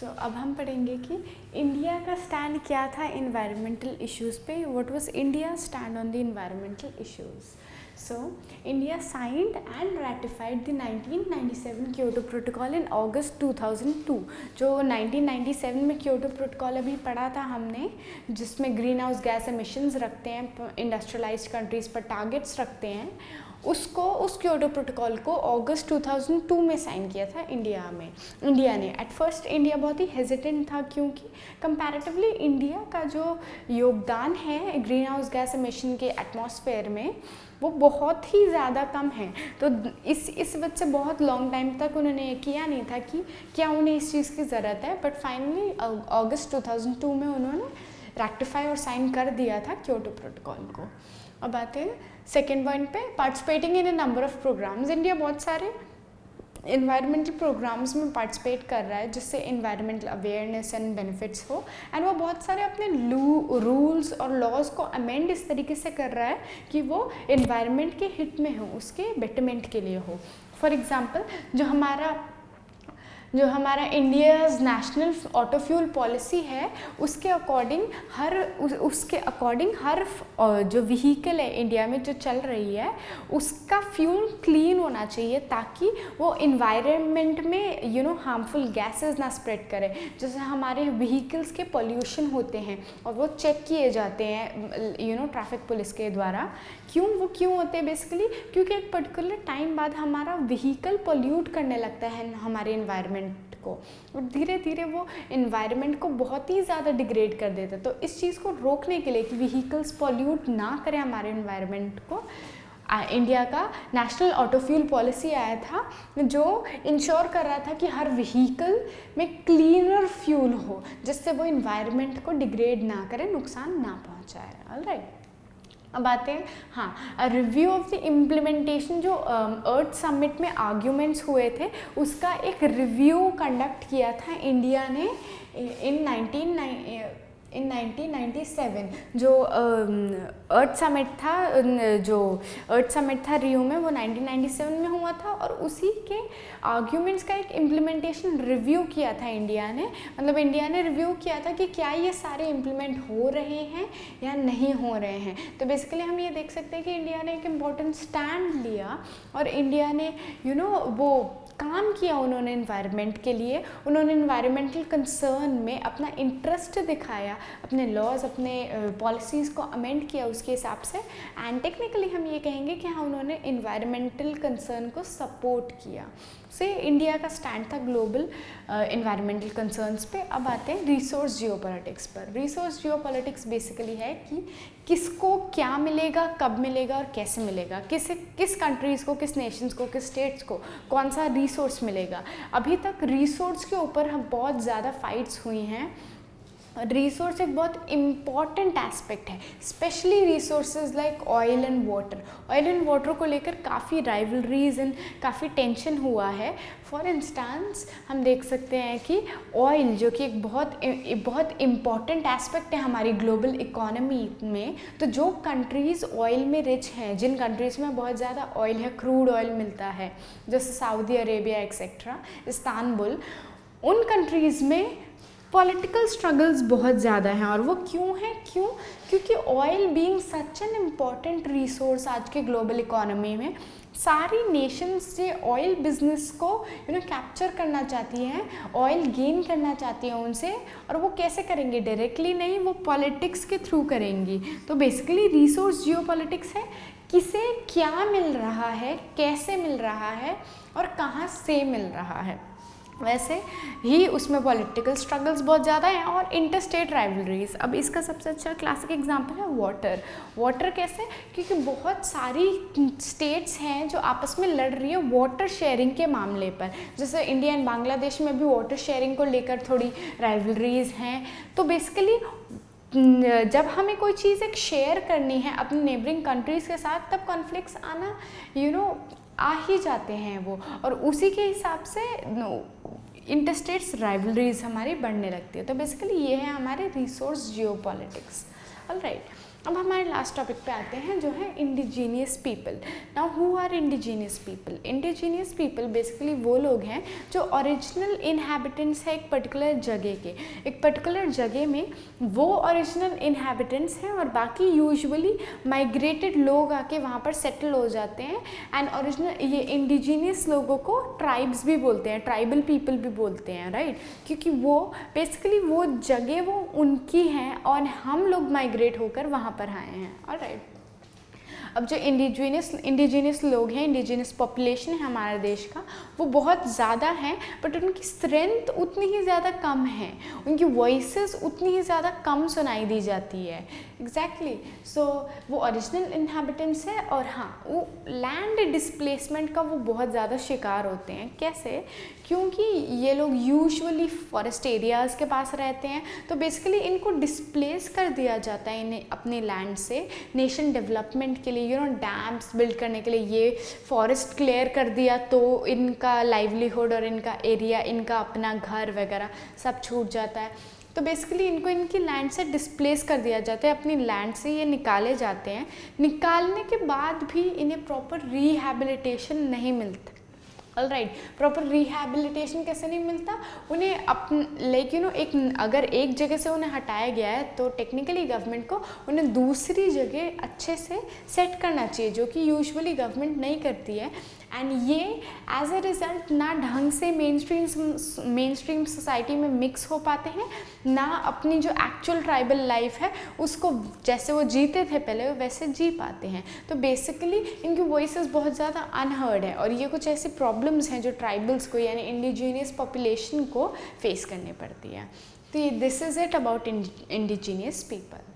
अब हम पढ़ेंगे कि इंडिया का स्टैंड क्या था इन्वायरमेंटल इश्यूज़ पे. What was India stand on the environmental issues. So India signed and ratified the 1997 Kyoto protocol in August 2002. जो 1997 में क्योटो प्रोटोकॉल अभी पढ़ा था हमने, जिसमें ग्रीन हाउस गैस एमिशंस रखते हैं, इंडस्ट्रियलाइज्ड कंट्रीज़ पर टारगेट्स रखते हैं, उस क्योटो प्रोटोकॉल को अगस्त 2002 में साइन किया था इंडिया ने. एट फर्स्ट इंडिया बहुत ही हेजिटेंट था, क्योंकि कंपैरेटिवली इंडिया का जो योगदान है ग्रीन हाउस गैस एमिशन के एटमॉस्फेयर में वो बहुत ही ज़्यादा कम है. तो इस वजह से बहुत लॉन्ग टाइम तक उन्होंने किया नहीं था कि क्या उन्हें इस चीज़ की ज़रूरत है. बट फाइनली अगस्त 2002 में उन्होंने रेक्टिफाई और साइन कर दिया था क्योटो प्रोटोकॉल को. अब आते हैं सेकेंड पॉइंट पे, participating in a number of programs. India बहुत सारे इन्वायरमेंटल प्रोग्राम्स में पार्टिसिपेट कर रहा है जिससे इन्वायरमेंटल अवेयरनेस एंड बेनिफिट्स हो, एंड वो बहुत सारे अपने रूल्स और लॉज को अमेंड इस तरीके से कर रहा है कि वो इन्वायरमेंट के हित में हो, उसके बेटरमेंट के लिए हो. फॉर एग्जांपल जो हमारा India's national auto fuel policy है, उसके अकॉर्डिंग हर जो व्हीकल है इंडिया में जो चल रही है उसका फ्यूल क्लीन होना चाहिए, ताकि वो इन्वायरमेंट में हार्मफुल गैसेस ना स्प्रेड करे. जैसे हमारे व्हीकल्स के पोल्यूशन होते हैं और वो चेक किए जाते हैं ट्रैफिक पुलिस के द्वारा. क्यों होते हैं बेसिकली, क्योंकि एक पर्टिकुलर टाइम बाद हमारा व्हीकल पोल्यूट करने लगता है हमारे इन्वायरमेंट को, और धीरे धीरे वो इन्वायरमेंट को बहुत ही ज़्यादा डिग्रेड कर देता है. तो इस चीज़ को रोकने के लिए कि व्हीकल्स पोल्यूट ना करें हमारे इन्वायरमेंट को, इंडिया का नेशनल ऑटो फ्यूल पॉलिसी आया था जो इंश्योर कर रहा था कि हर व्हीकल में क्लीनर फ्यूल हो, जिससे वो इन्वायरमेंट को डिग्रेड ना करे, नुकसान ना पहुँचाए. ऑलराइट, अब आते हैं रिव्यू ऑफ द इम्प्लीमेंटेशन. जो अर्थ समिट में आर्ग्यूमेंट्स हुए थे उसका एक रिव्यू कंडक्ट किया था इंडिया ने इन 1997. जो अर्थ समिट था रियो में, वो 1997 में हुआ था, और उसी के आर्ग्यूमेंट्स का एक इम्प्लीमेंटेशन रिव्यू किया था इंडिया ने. मतलब इंडिया ने रिव्यू किया था कि क्या ये सारे इम्प्लीमेंट हो रहे हैं या नहीं हो रहे हैं. तो बेसिकली हम ये देख सकते हैं कि इंडिया ने एक इम्पोर्टेंट स्टैंड लिया और इंडिया ने वो काम किया. उन्होंने इन्वायरमेंट के लिए, उन्होंने इन्वायरमेंटल कंसर्न में अपना इंटरेस्ट दिखाया, अपने लॉज, अपने पॉलिसीज़ को अमेंड किया उसके हिसाब से. एंड टेक्निकली हम ये कहेंगे कि हाँ, उन्होंने इन्वायरमेंटल कंसर्न को सपोर्ट किया. से इंडिया का स्टैंड था ग्लोबल इन्वायरमेंटल कंसर्न्स पे. अब आते हैं रिसोर्स जियोपॉलिटिक्स पर. रिसोर्स जियोपॉलिटिक्स बेसिकली है कि किसको क्या मिलेगा, कब मिलेगा और कैसे मिलेगा, किस कंट्रीज़ को, किस नेशंस को, किस स्टेट्स को कौन सा रिसोर्स मिलेगा. अभी तक रिसोर्स के ऊपर हम बहुत ज़्यादा फाइट्स हुई हैं. रिसोर्स एक बहुत इम्पॉर्टेंट एस्पेक्ट है, specially resources like oil and water. Oil and water को लेकर काफ़ी राइवलरीज एंड काफ़ी टेंशन हुआ है. फॉर इंस्टेंस हम देख सकते हैं कि ऑयल, जो कि एक बहुत इम्पॉर्टेंट एस्पेक्ट है हमारी ग्लोबल इकोनॉमी में, तो जो कंट्रीज़ ऑयल में रिच हैं, जिन कंट्रीज़ में बहुत ज़्यादा ऑयल है, क्रूड ऑयल मिलता है, जैसे सऊदी अरेबिया एक्सेट्रा, इस्तांबुल, उन कंट्रीज़ में पॉलिटिकल स्ट्रगल्स बहुत ज़्यादा हैं. और वो क्योंकि oil being such an important resource आज के ग्लोबल इकोनॉमी में, सारी नेशंस ये ऑयल बिजनेस को कैप्चर करना चाहती हैं, ऑयल गेन करना चाहती हैं उनसे. और वो कैसे करेंगे? डायरेक्टली नहीं, वो पॉलिटिक्स के थ्रू करेंगी. तो बेसिकली रिसोर्स जियोपॉलिटिक्स है, किसे क्या मिल रहा है, कैसे मिल रहा है और कहाँ से मिल रहा है. वैसे ही उसमें पॉलिटिकल स्ट्रगल्स बहुत ज़्यादा हैं और इंटरस्टेट राइवलरीज. अब इसका सबसे अच्छा क्लासिक एग्जांपल है वाटर. कैसे? क्योंकि बहुत सारी स्टेट्स हैं जो आपस में लड़ रही है वाटर शेयरिंग के मामले पर. जैसे इंडिया एंड बांग्लादेश में भी वाटर शेयरिंग को लेकर थोड़ी राइवलरीज हैं. तो बेसिकली जब हमें कोई चीज़ एक शेयर करनी है अपने नेबरिंग कंट्रीज़ के साथ, तब कॉन्फ्लिक्ट्स आना आ ही जाते हैं वो, और उसी के हिसाब से इंटरस्टेट्स राइवलरीज हमारी बढ़ने लगती है. तो बेसिकली ये है हमारे रिसोर्स जियोपॉलिटिक्स. ऑलराइट, अब हमारे लास्ट टॉपिक पे आते हैं जो है indigenous people. Now who are indigenous people? Indigenous people basically वो लोग हैं जो ओरिजिनल इनहैबिटेंट्स है एक पर्टिकुलर जगह के, एक पर्टिकुलर जगह में वो ओरिजिनल इनहैबिटेंट्स हैं और बाकी यूजुअली माइग्रेटेड लोग आके वहाँ पर सेटल हो जाते हैं। एंड ओरिजिनल ये इंडिजीनियस लोगों को ट्राइब्स भी बोलते हैं, ट्राइबल पीपल भी बोलते हैं, राइट, क्योंकि वो बेसिकली वो जगह वो उनकी हैं और हम लोग माइग्रेट होकर वहाँ पर आए हैं। ऑलराइट, अब जो इंडिजीनियस लोग हैं, इंडिजीनियस पॉपुलेशन है हमारे देश का, वो बहुत ज़्यादा हैं, बट उनकी स्ट्रेंथ उतनी ही ज़्यादा कम है, उनकी वॉइसेस उतनी ही ज़्यादा कम सुनाई दी जाती है। एग्जैक्टली, सो वो ओरिजिनल इनहैबिटेंट्स है और हाँ, वो लैंड डिस्प्लेसमेंट का वो बहुत ज़्यादा शिकार होते हैं। कैसे? क्योंकि ये लोग यूजुअली फॉरेस्ट एरियाज़ के पास रहते हैं, तो बेसिकली इनको डिस्प्लेस कर दिया जाता है इन्हें अपने लैंड से नेशन डेवलपमेंट के लिए, डैम्स बिल्ड करने के लिए। ये फॉरेस्ट क्लियर कर दिया तो इनका लाइवलीहुड और इनका एरिया, इनका अपना घर वगैरह सब छूट जाता है। तो बेसिकली इनको इनकी लैंड से डिस्प्लेस कर दिया जाता है, अपनी लैंड से ये निकाले जाते हैं। निकालने के बाद भी इन्हें प्रॉपर रिहैबिलिटेशन नहीं मिलता। ऑलराइट, प्रॉपर रिहैबिलिटेशन कैसे नहीं मिलता उन्हें? एक अगर एक जगह से उन्हें हटाया गया है तो टेक्निकली गवर्नमेंट को उन्हें दूसरी जगह अच्छे से सेट करना चाहिए, जो कि यूजुअली गवर्नमेंट नहीं करती है। एंड ये एज ए रिज़ल्ट ना ढंग से मेन स्ट्रीम सोसाइटी में मिक्स हो पाते हैं, ना अपनी जो एक्चुअल ट्राइबल लाइफ है उसको जैसे वो जीते थे पहले वैसे जी पाते हैं। तो बेसिकली इनकी वॉइसेस बहुत ज़्यादा अनहर्ड है और ये कुछ ऐसी प्रॉब्लम्स हैं जो ट्राइबल्स को यानी इंडिजीनियस पॉपुलेशन को फेस करनी पड़ती है। तो ये this is it about indigenous people.